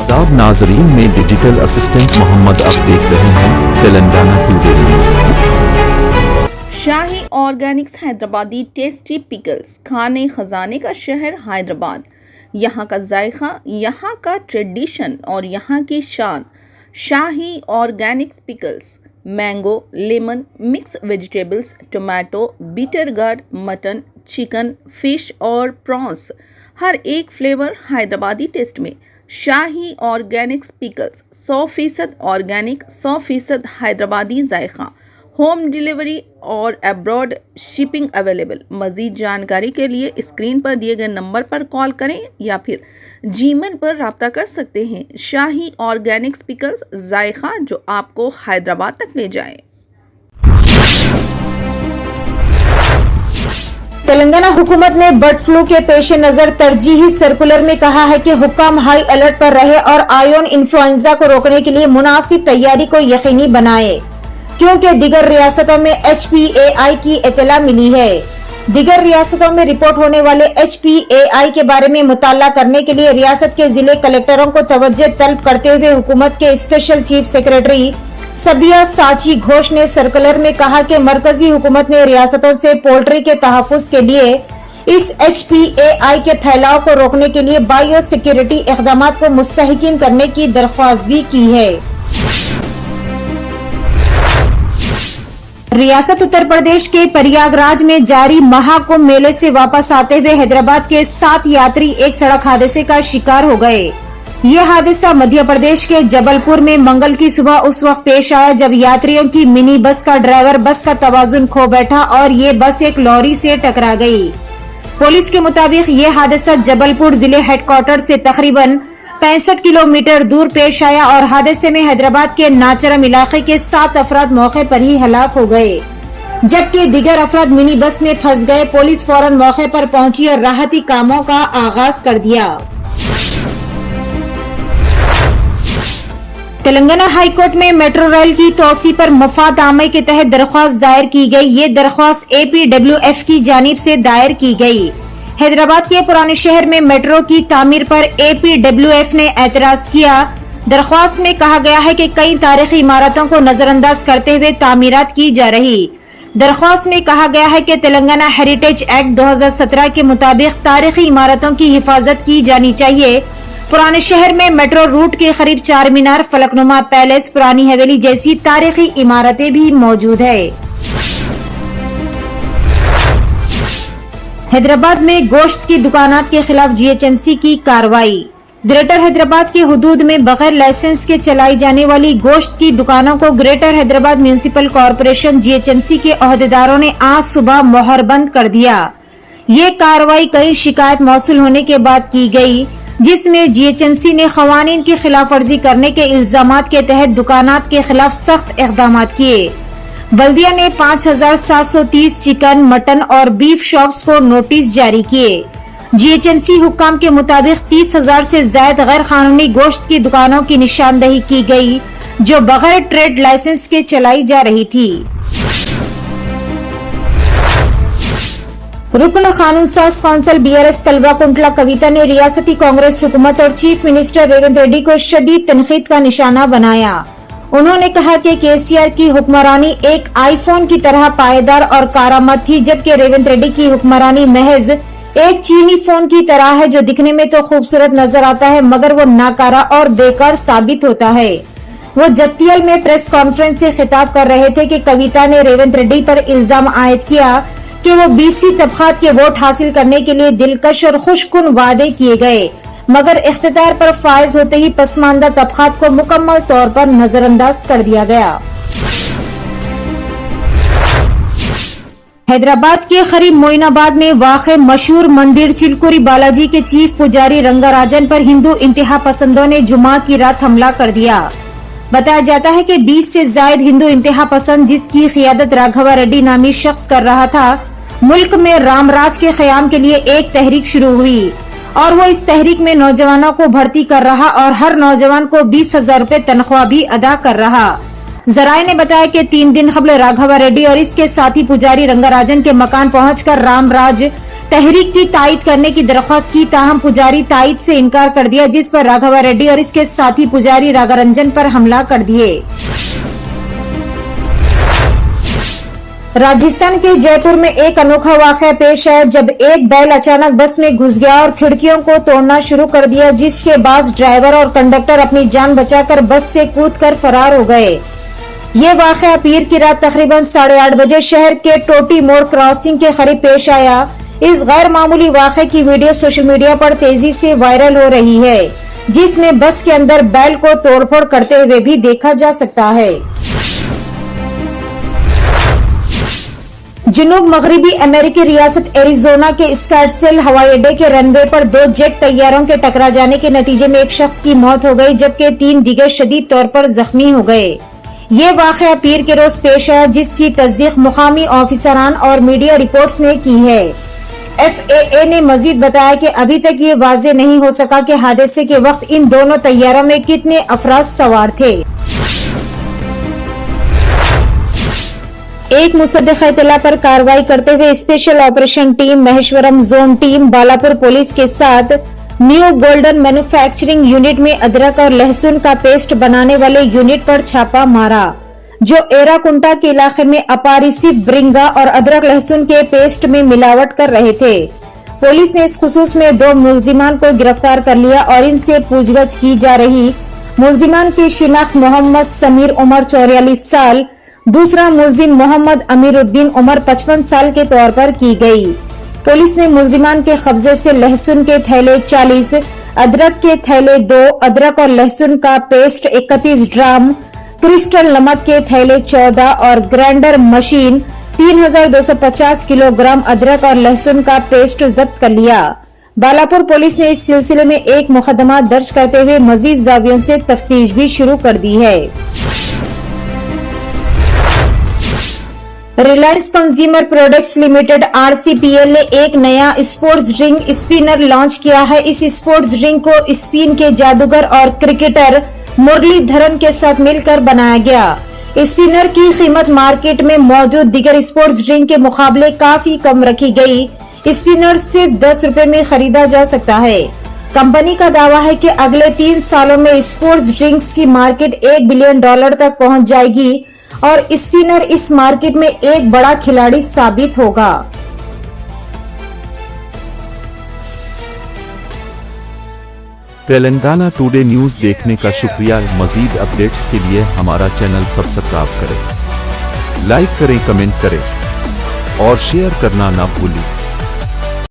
आदाब नाजरीन में डिजिटल असिस्टेंट मोहम्मद अब देख रहे हैं तेलंगाना टुडे न्यूज़। शाही ऑर्गेनिक्स हैदराबादी टेस्टी पिकल्स, खाने खजाने का शहर हैदराबाद, यहाँ का जायका, यहाँ का ट्रेडिशन और यहाँ की शान। Shahi organics pickles, mango, lemon, mix vegetables, tomato, bitter gourd, mutton, chicken, fish और प्रॉन्स, हर एक फ्लेवर हैदराबादी टेस्ट में। Shahi organics pickles 100% organic, 100% Hyderabadi जायका, होम डिलीवरी और अब्रॉड शिपिंग अवेलेबल। मज़ीद जानकारी के लिए स्क्रीन पर दिए गए नंबर पर कॉल करें या फिर जीमेल पर राब्ता कर सकते हैं। शाही ऑर्गेनिक्स पिकल्स, जायका जो आपको हैदराबाद तक ले जाए। तेलंगाना हुकूमत ने बर्ड फ्लू के पेश नजर तरजीही सर्कुलर में कहा है कि हुक्काम हाई अलर्ट पर रहे और आयोन इन्फ्लुएंजा को रोकने के लिए मुनासिब तैयारी को यकीनी बनाए, क्योंकि दीगर रियासतों में HPAI की इत्तला मिली है। दीगर रियासतों में रिपोर्ट होने वाले HPAI के बारे में मुताला करने के लिए रियासत के जिले कलेक्टरों को तवज्जो तलब करते हुए हुकूमत के स्पेशल चीफ सेक्रेटरी सबिया साची घोष ने सर्कुलर में कहा कि मरकजी हुकूमत ने रियासतों से पोल्ट्री के तहफ़्फ़ुज़ के लिए इस HPAI के फैलाव को रोकने के लिए बायो सिक्योरिटी इक़दामात को मुस्तहकीम करने की दरख्वास्त भी की है। रियासत उत्तर प्रदेश के प्रयागराज में जारी महाकुंभ मेले से वापस आते हुए हैदराबाद के 7 यात्री एक सड़क हादसे का शिकार हो गए। ये हादसा मध्य प्रदेश के जबलपुर में मंगल की सुबह उस वक्त पेश आया जब यात्रियों की मिनी बस का ड्राइवर बस का तवाजुन खो बैठा और ये बस एक लॉरी से टकरा गई। पुलिस के मुताबिक ये हादसा जबलपुर जिले हेडक्वार्टर से तकरीबन 65 किलोमीटर दूर पेश आया और हादसे में हैदराबाद के नाचरम इलाके के 7 अफराद मौके पर ही हलाक हो गए, जबकि दीगर अफराद मिनी बस में फंस गए। पुलिस फौरन मौके पर पहुंची और राहती कामों का आगाज कर दिया। तेलंगाना हाई कोर्ट में मेट्रो रेल की तोसी पर मफाद आमे के तहत दरख्वास्त दायर की गई। ये दरख्वास्त APWF की जानिब से दायर की गई। हैदराबाद के पुराने शहर में मेट्रो की तामीर पर APWF ने एतराज किया। दरख्वास्त में कहा गया है कि कई तारीखी इमारतों को नजरअंदाज करते हुए तामीरात की जा रही। दरख्वास्त में कहा गया है कि तेलंगाना हेरिटेज एक्ट 2017 के मुताबिक तारीखी इमारतों की हिफाजत की जानी चाहिए। पुराने शहर में मेट्रो रूट के करीब 4 मीनार, फलकनुमा पैलेस, पुरानी हवेली जैसी तारीखी इमारतें भी मौजूद है। हैदराबाद में गोश्त की दुकानात के खिलाफ GHMC की कार्रवाई। ग्रेटर हैदराबाद के हुदूद में बगैर लाइसेंस के चलाई जाने वाली गोश्त की दुकानों को greater Hyderabad municipal corporation GHMC के ओहदेदारों ने आज सुबह मोहरबंद कर दिया। ये कार्रवाई कई शिकायत मौसूल होने के बाद की गई, जिसमें GHMC ने खवानीन की खिलाफ वर्जी करने के इल्जामात के तहत दुकानात के खिलाफ सख्त इक़दामात किए। बल्दिया ने 5730 चिकन, मटन और बीफ शॉप्स को नोटिस जारी किए। GHMC हुक्काम के मुताबिक 30,000 से ज्यादा गैर कानूनी गोश्त की दुकानों की निशानदही की गई, जो बगैर ट्रेड लाइसेंस के चलाई जा रही थी। रुकन कानून साज कौंसिल BRS कलवा-कुंटला कविता ने रियासती कांग्रेस हुकूमत और चीफ मिनिस्टर रेवंत रेड्डी को शदीद तनकीद का निशाना बनाया। उन्होंने कहा कि KCR की हुक्मरानी एक आईफोन की तरह पायदार और कारामद थी, जबकि रेवंत रेड्डी की हुक्मरानी महज एक चीनी फोन की तरह है, जो दिखने में तो खूबसूरत नजर आता है मगर वो नाकारा और बेकार साबित होता है। वो जगतियल में प्रेस कॉन्फ्रेंस से खिताब कर रहे थे कि कविता ने रेवंत रेड्डी पर इल्जाम आयद किया कि वो BC तबकात के वोट हासिल करने के लिए दिलकश और खुशकुन वादे किए गए, मगर इख्तिदार पर फायज होते ही पसमानदा तबकात को मुकम्मल तौर पर नजरअंदाज कर दिया गया। हैदराबाद के करीब मोइनाबाद में वाक़े मशहूर मंदिर चिलकुरी बालाजी के चीफ पुजारी रंगाराजन पर हिंदू इंतहा पसंदों ने जुमा की रात हमला कर दिया। बताया जाता है कि 20 से ज्यादा हिंदू इंतहा पसंद, जिसकी क़ियादत राघवा रेड्डी नामी शख्स कर रहा था, मुल्क में रामराज के क़याम के लिए एक तहरीक शुरू हुई और वो इस तहरीक में नौजवानों को भर्ती कर रहा और हर नौजवान को 20,000 रूपए तनख्वाह भी अदा कर रहा। जराये ने बताया कि 3 दिन कबल राघवा रेड्डी और इसके साथी पुजारी रंगाराजन के मकान पहुंचकर रामराज तहरीक की तायद करने की दरख्वास्त की, ताहम पुजारी तायद से इनकार कर दिया, जिस पर राघवा रेड्डी और इसके साथी पुजारी रागारंजन पर हमला कर दिए। राजस्थान के जयपुर में एक अनोखा वाकया पेश आया जब एक बैल अचानक बस में घुस गया और खिड़कियों को तोड़ना शुरू कर दिया, जिसके बाद ड्राइवर और कंडक्टर अपनी जान बचाकर बस से कूदकर फरार हो गए। ये वाकया पीर की रात तकरीबन 8:30 बजे शहर के टोटी मोड़ क्रॉसिंग के करीब पेश आया। इस गैर मामूली वाकये की वीडियो सोशल मीडिया पर तेजी से वायरल हो रही है, जिसमें बस के अंदर बैल को तोड़फोड़ करते हुए भी देखा जा सकता है। जुनूब मगरबी अमेरिकी रियासत एरिजोना के स्कॉट्सडेल हवाई अड्डे के रनवे पर 2 जेट तैयारों के टकरा जाने के नतीजे में एक शख्स की मौत हो गई, जबकि 3 दीगर शदीद तौर पर जख्मी हो गए। ये वाकया पीर के रोज पेश आया, जिसकी तस्दीक मुकामी ऑफिसरान और मीडिया रिपोर्ट्स ने की है। FAA ने मजीद बताया कि अभी तक ये वाज़ेह नहीं हो सका कि हादसे के वक्त इन दोनों तैयारों में कितने अफराद सवार थे। एक मुसद्दिक़ इत्तला पर कार्रवाई करते हुए special operation team, Maheshwaram zone team, Balapur police के साथ न्यू गोल्डन मैन्युफैक्चरिंग यूनिट में अदरक और लहसुन का पेस्ट बनाने वाले यूनिट पर छापा मारा, जो एराकुंटा के इलाके में अपारिसी ब्रिंगा और अदरक लहसुन के पेस्ट में मिलावट कर रहे थे। पुलिस ने इस खुसूस में 2 मुलजिमान को गिरफ्तार कर लिया और इनसे पूछताछ की जा रही। मुलजिमान की शिनाख्त मोहम्मद समीर उमर 44 साल, दूसरा मुलजिम मोहम्मद अमीरुद्दीन उमर 55 साल के तौर पर की गई। पुलिस ने मुलजिमान के कब्जे से लहसुन के थैले 40, अदरक के थैले 2, अदरक और लहसुन का पेस्ट 31 ड्राम, क्रिस्टल नमक के थैले 14 और ग्राइंडर मशीन 3250 किलोग्राम अदरक और लहसुन का पेस्ट जब्त कर लिया। बालापुर पुलिस ने इस सिलसिले में एक मुकदमा दर्ज करते हुए मजीद जावियों से तफ्तीश भी शुरू कर दी है। Reliance consumer products limited RCPL ने एक नया स्पोर्ट्स ड्रिंक स्पिनर लॉन्च किया है। इस स्पोर्ट्स ड्रिंक को स्पिन के जादूगर और क्रिकेटर मुरलीधरन के साथ मिलकर बनाया गया। स्पिनर की कीमत मार्केट में मौजूद दीगर स्पोर्ट्स ड्रिंक के मुकाबले काफी कम रखी गई। स्पिनर सिर्फ 10 रुपए में खरीदा जा सकता है। कंपनी का दावा है कि अगले 3 सालों में स्पोर्ट्स ड्रिंक्स की मार्केट $1 बिलियन तक पहुंच जाएगी और स्पिनर इस मार्केट में एक बड़ा खिलाड़ी साबित होगा। तेलंगाना टुडे न्यूज़ देखने का शुक्रिया। मजीद अपडेट्स के लिए हमारा चैनल सब्सक्राइब करें, लाइक करें, कमेंट करें और शेयर करना ना भूलें।